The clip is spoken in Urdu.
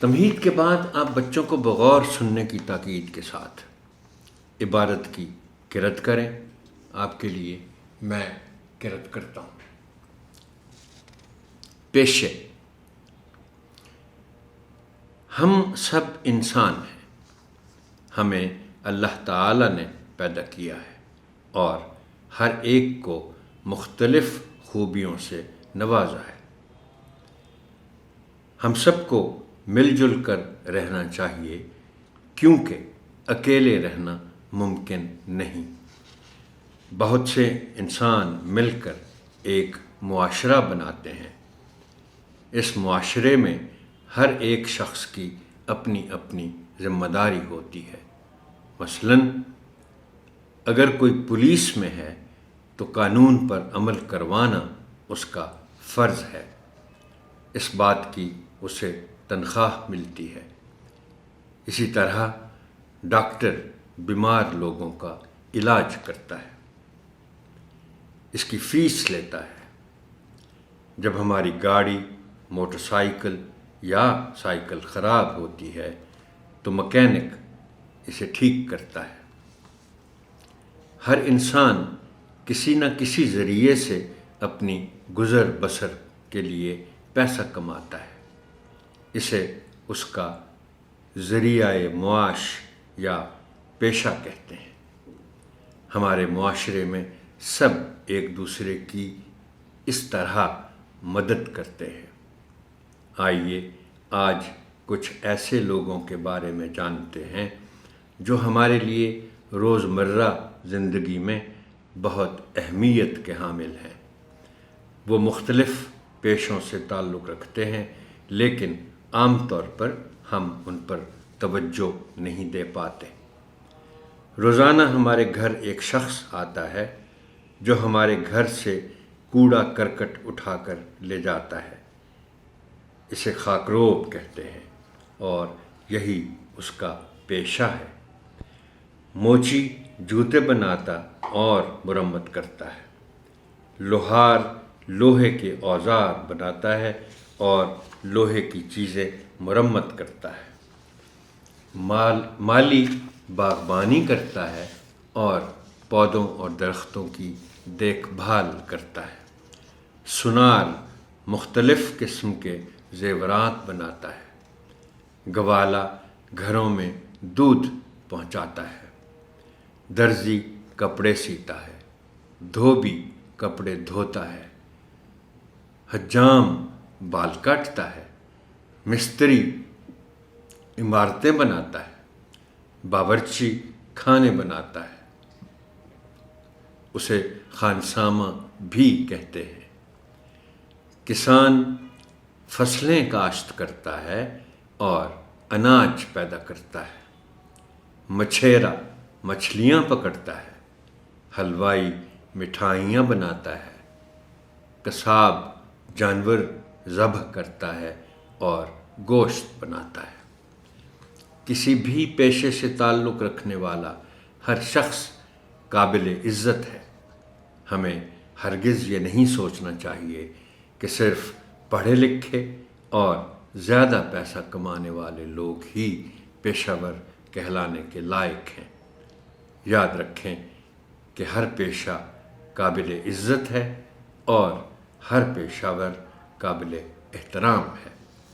تمہید کے بعد آپ بچوں کو بغور سننے کی تاکید کے ساتھ عبارت کی قرأت کریں۔ آپ کے لیے میں قرأت کرتا ہوں۔ پیشے۔ ہم سب انسان ہیں، ہمیں اللہ تعالیٰ نے پیدا کیا ہے اور ہر ایک کو مختلف خوبیوں سے نوازا ہے۔ ہم سب کو مل جل کر رہنا چاہیے کیونکہ اکیلے رہنا ممکن نہیں۔ بہت سے انسان مل کر ایک معاشرہ بناتے ہیں۔ اس معاشرے میں ہر ایک شخص کی اپنی اپنی ذمہ داری ہوتی ہے۔ مثلاً اگر کوئی پولیس میں ہے تو قانون پر عمل کروانا اس کا فرض ہے۔ اس بات کی اسے تنخواہ ملتی ہے۔ اسی طرح ڈاکٹر بیمار لوگوں کا علاج کرتا ہے، اس کی فیس لیتا ہے۔ جب ہماری گاڑی، موٹر سائیکل یا سائیکل خراب ہوتی ہے تو مکینک اسے ٹھیک کرتا ہے۔ ہر انسان کسی نہ کسی ذریعے سے اپنی گزر بسر کے لیے پیسہ کماتا ہے۔ اسے اس کا ذریعہ معاش یا پیشہ کہتے ہیں۔ ہمارے معاشرے میں سب ایک دوسرے کی اس طرح مدد کرتے ہیں۔ آئیے آج کچھ ایسے لوگوں کے بارے میں جانتے ہیں جو ہمارے لیے روزمرہ زندگی میں بہت اہمیت کے حامل ہیں۔ وہ مختلف پیشوں سے تعلق رکھتے ہیں لیکن عام طور پر ہم ان پر توجہ نہیں دے پاتے۔ روزانہ ہمارے گھر ایک شخص آتا ہے جو ہمارے گھر سے کوڑا کرکٹ اٹھا کر لے جاتا ہے۔ اسے خاکروب کہتے ہیں اور یہی اس کا پیشہ ہے۔ موچی جوتے بناتا اور مرمت کرتا ہے۔ لوہار لوہے کے اوزار بناتا ہے اور لوہے کی چیزیں مرمت کرتا ہے۔ مالی باغبانی کرتا ہے اور پودوں اور درختوں کی دیکھ بھال کرتا ہے۔ سونار مختلف قسم کے زیورات بناتا ہے۔ گوالا گھروں میں دودھ پہنچاتا ہے۔ درزی کپڑے سیتا ہے۔ دھوبی کپڑے دھوتا ہے۔ حجام بال کاٹتا ہے۔ مستری عمارتیں بناتا ہے۔ باورچی کھانے بناتا ہے۔ اسے خانسامہ بھی کہتے ہیں۔ کسان فصلیں کاشت کرتا ہے اور اناج پیدا کرتا ہے۔ مچھیرا مچھلیاں پکڑتا ہے۔ حلوائی مٹھائیاں بناتا ہے۔ قصاب جانور ذبح کرتا ہے اور گوشت بناتا ہے۔ کسی بھی پیشے سے تعلق رکھنے والا ہر شخص قابل عزت ہے۔ ہمیں ہرگز یہ نہیں سوچنا چاہیے کہ صرف پڑھے لکھے اور زیادہ پیسہ کمانے والے لوگ ہی پیشہ ور کہلانے کے لائق ہیں۔ یاد رکھیں کہ ہر پیشہ قابل عزت ہے اور ہر پیشہ ور قابل احترام ہے۔